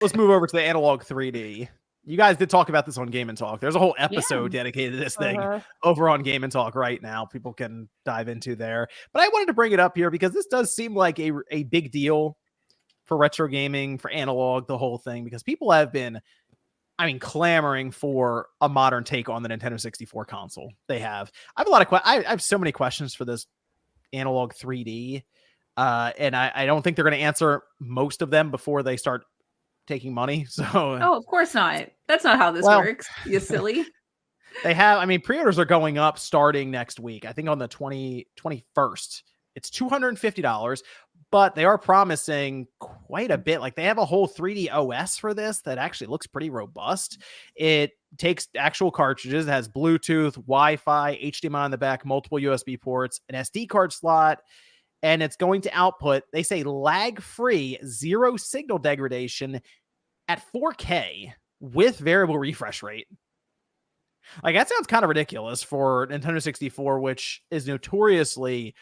let's move over to the Analog 3D. You guys did talk about this on Game and Talk. There's a whole episode dedicated to this thing over on Game and Talk right now. People can dive into there. But I wanted to bring it up here because this does seem like a big deal for retro gaming, for analog, the whole thing, because people have been, clamoring for a modern take on the Nintendo 64 console. They have. I have a lot of I have so many questions for this Analog 3D, and I don't think they're going to answer most of them before they start taking money. So of course not. That's not how this works. You silly. They have, pre-orders are going up starting next week. I think on the 21st. It's $250, but they are promising quite a bit. Like, they have a whole 3D OS for this that actually looks pretty robust. It takes actual cartridges. It has Bluetooth, Wi-Fi, HDMI on the back, multiple USB ports, an SD card slot, and it's going to output, they say, lag-free, zero signal degradation at 4K with variable refresh rate. Like, that sounds kind of ridiculous for Nintendo 64, which is notoriously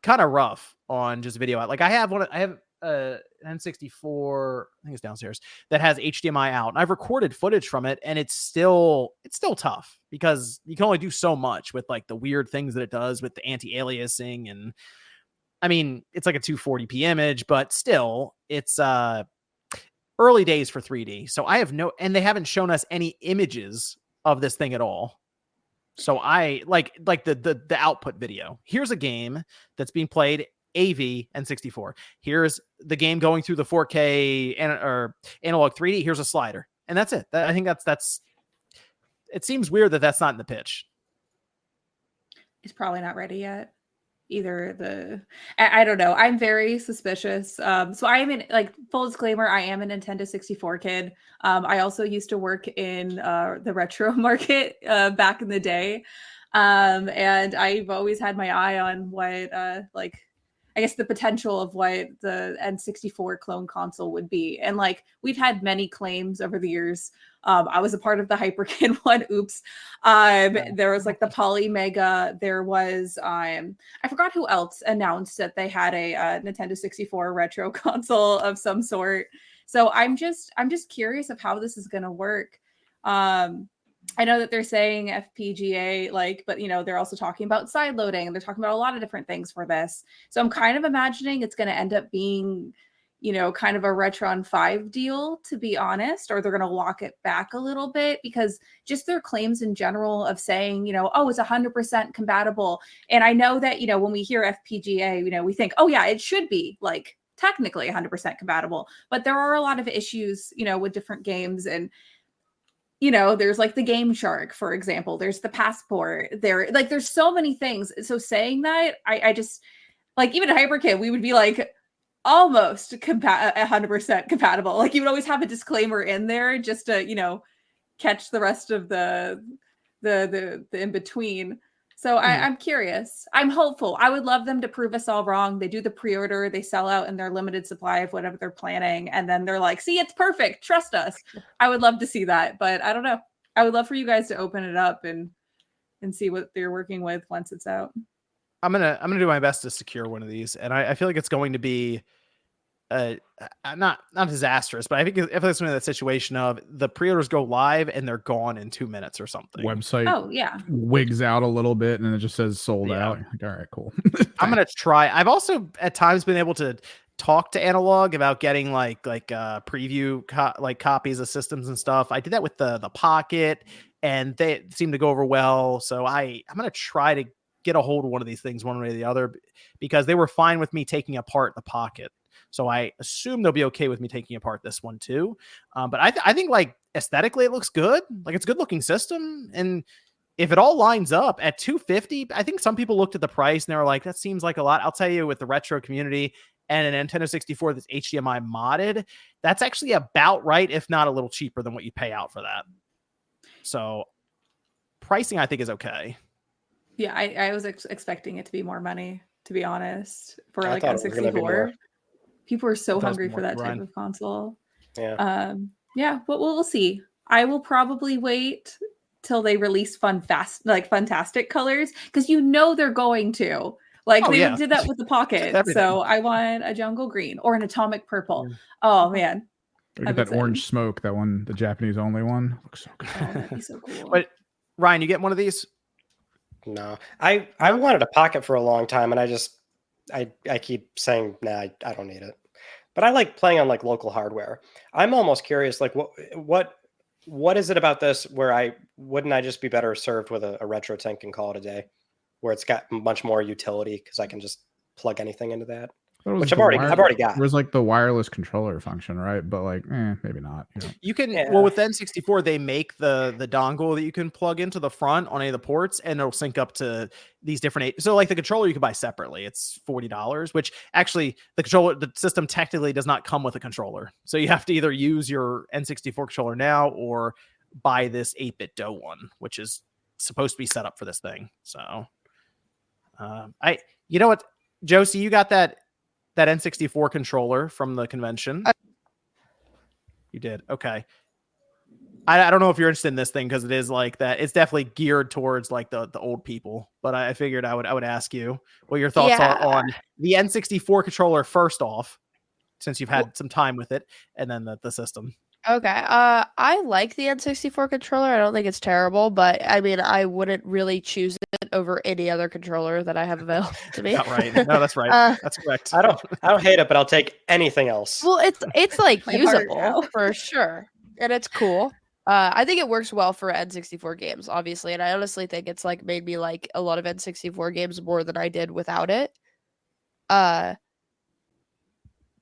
kind of rough on just video. Like, I have a N64, I think it's downstairs, that has HDMI out, and I've recorded footage from it, and it's still tough because you can only do so much with like the weird things that it does with the anti-aliasing, and it's like a 240p image, but still it's early days for 3D. So I have and they haven't shown us any images of this thing at all. So I like the output video. Here's a game that's being played AV and 64. Here's the game going through the 4K or analog 3D. Here's a slider, and that's it. I think that's. It seems weird that that's not in the pitch. It's probably not ready yet. Either I don't know. I'm very suspicious. So I am in, like, full disclaimer, I am a Nintendo 64 kid. I also used to work in the retro market back in the day. And I've always had my eye on what I guess the potential of what the N64 clone console would be. And like, we've had many claims over the years. I was a part of the Hyperkin one. Oops. There was like the Polymega. There was, I forgot who else announced that they had a Nintendo 64 retro console of some sort. So I'm just curious of how this is going to work. I know that they're saying FPGA, but they're also talking about side loading, and they're talking about a lot of different things for this. So I'm kind of imagining it's going to end up being, kind of a Retron 5 deal, to be honest, or they're going to walk it back a little bit, because just their claims in general of saying, it's 100% compatible. And I know that, when we hear FPGA, we think, oh yeah, it should be like technically 100% compatible, but there are a lot of issues, with different games. And there's like the Game Shark, for example, there's the Passport there, like there's so many things. So saying that, I just, like, even at Hyperkin, we would be like almost 100% compatible. Like, you would always have a disclaimer in there just to, catch the rest of the in between. So I'm curious. I'm hopeful. I would love them to prove us all wrong. They do the pre-order, they sell out in their limited supply of whatever they're planning, and then they're like, see, it's perfect, trust us. I would love to see that, but I don't know. I would love for you guys to open it up and see what they're working with once it's out. I'm gonna do my best to secure one of these, and I feel like it's going to be not disastrous, but I think if it's in that situation of the pre-orders go live and they're gone in 2 minutes or something. Website wigs out a little bit and it just says sold out. Like, all right, cool. I'm gonna try. I've also at times been able to talk to Analog about getting like preview copies of systems and stuff. I did that with the Pocket, and they seemed to go over well. So I'm gonna try to get a hold of one of these things one way or the other, because they were fine with me taking apart the Pocket. So I assume they'll be okay with me taking apart this one too. But I think like aesthetically it looks good. Like, it's a good looking system. And if it all lines up at $250, I think some people looked at the price and they were like, that seems like a lot. I'll tell you, with the retro community and an Nintendo 64 that's HDMI modded, that's actually about right, if not a little cheaper than what you pay out for that. So pricing, I think, is okay. Yeah, I was expecting it to be more money, to be honest, for like a 64. People are so hungry for that type of console. Yeah. But we'll see. I will probably wait till they release fantastic colors, because they're going to. Like, they did that with the Pocket. So I want a jungle green or an atomic purple. Oh man. Look I'm at that excited. orange smoke, that one, the Japanese only one. Looks so good. Oh, that'd be so cool. But Ryan, you get one of these? No, I wanted a pocket for a long time, and I keep saying, nah, I don't need it. But I like playing on like local hardware. I'm almost curious, like what is it about this where I just be better served with a retro tank and call it a day, where it's got much more utility because I can just plug anything into that. Which I've already got. It was like the wireless controller function, right? But like, maybe not. You know. You can Yeah. well with the N64, they make the dongle that you can plug into the front on any of the ports, and it'll sync up to these different. So like the controller you can buy separately. It's $40, which actually the system technically does not come with a controller. So you have to either use your N64 controller now or buy this 8-bit DOE one, which is supposed to be set up for this thing. So you know what, Josie, you got that N64 controller from the convention. You did. Okay. I don't know if you're interested in this thing because it is like that. It's definitely geared towards like the old people, but I figured I would ask you what your thoughts are on the N64 controller first off, since you've had some time with it, and then the system. Okay. I like the N64 controller. I don't think it's terrible, but I mean, I wouldn't really choose it over any other controller that I have available to me. Not right. No, that's right. That's correct. I don't hate it, but I'll take anything else. Well, it's like My heart usable now. for sure, and it's cool. I think it works well for N64 games, obviously, and I honestly think it's like made me like a lot of N64 games more than I did without it.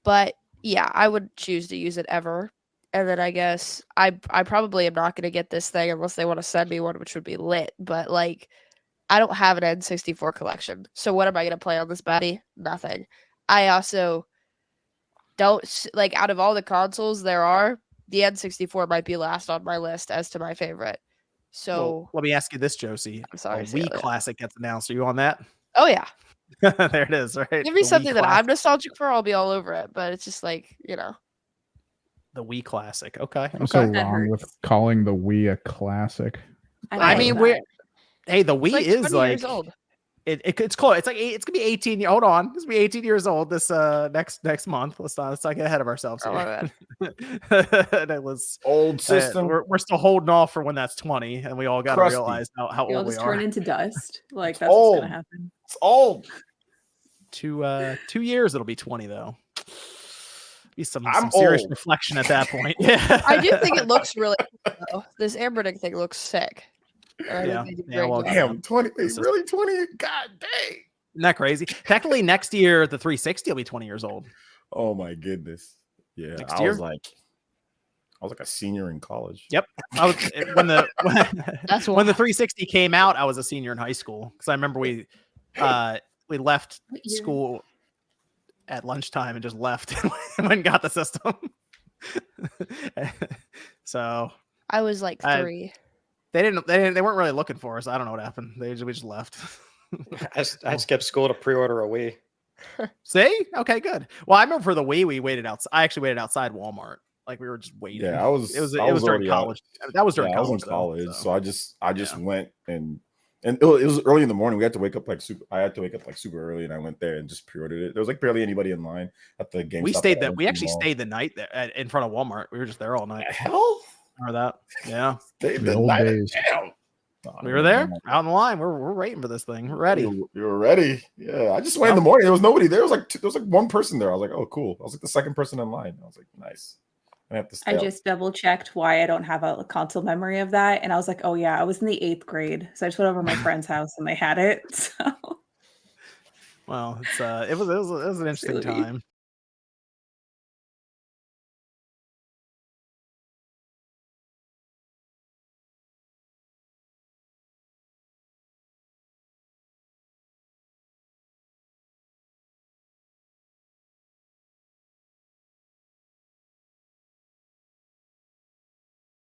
But yeah, I would choose to use it ever. And then I guess I probably am not going to get this thing unless they want to send me one, which would be lit. But like, I don't have an N64 collection, so what am I going to play on this baddie? Nothing. I also don't like out of all the consoles there are, the N64 might be last on my list as to my favorite. So Well, let me ask you this, Josie. I'm sorry A to say Wii that. Classic gets announced. Are you on that? oh yeah, There it is. Right. give The me Wii something that I'm Classic. nostalgic for, I'll be all over it. But it's just like The Wii Classic. Okay. I'm so Okay. That wrong with hurts. calling the Wii a classic. I know mean, that. hey, the Wii it's like is 20 like years old. it's close. It's like it's gonna be 18. Hold on, it's gonna be 18 years old this next month. Let's not get ahead of ourselves Oh, my here. bad. It was Old system. we're still holding off for when that's 20, and we all got to Crusty. realize how You'll old we just are. turn into dust. Like It's that's what's old. gonna happen. It's old. 2 years it'll be 20 though. Be some I'm serious old. reflection at that point. Yeah, I do think it looks really cool, though. This Ambernick thing looks sick. And I think Yeah. they did a Yeah, great well, job. Damn, 20. This is- Really 20? God dang. Isn't that crazy? Technically, next year the 360 will be 20 years old. Oh my goodness. Yeah. Next I year? was like a senior in college. Yep. I was when the That's when the wild. 360 came out, I was a senior in high school because I remember we left What year? school at lunchtime and just left and went and got the system. So I was like I- 3. they weren't really looking for us. I don't know what happened. We just left. I skipped school to pre-order a Wii. See? Okay, good. Well, I remember for the Wii, we waited outside. I actually waited outside Walmart. Like we were just waiting. Yeah, I was It was I during already out. college. That was during Yeah, I was in college. college, though, so I just Yeah. went and it was early in the morning. We had to wake up like super. I had to wake up like super early, and I went there and just pre-ordered it. There was like barely anybody in line at the game. we stayed that. We actually stayed the night there in front of Walmart. We were just there all night. Hell, Remember that? Yeah, stayed The the old night. days. Damn. we were there out in the line. We're waiting for this thing. We're ready. You were ready. Yeah, I just went in the morning. There was nobody. There was like one person there. I was like, oh, cool. I was like the second person in line. I was like, nice. I have to stay. I up. just double checked why I don't have a console memory of that, and I was like, "Oh yeah, I was in the 8th grade, so I just went over to my friend's house and they had it." So Well, it's it was an interesting Silly. time.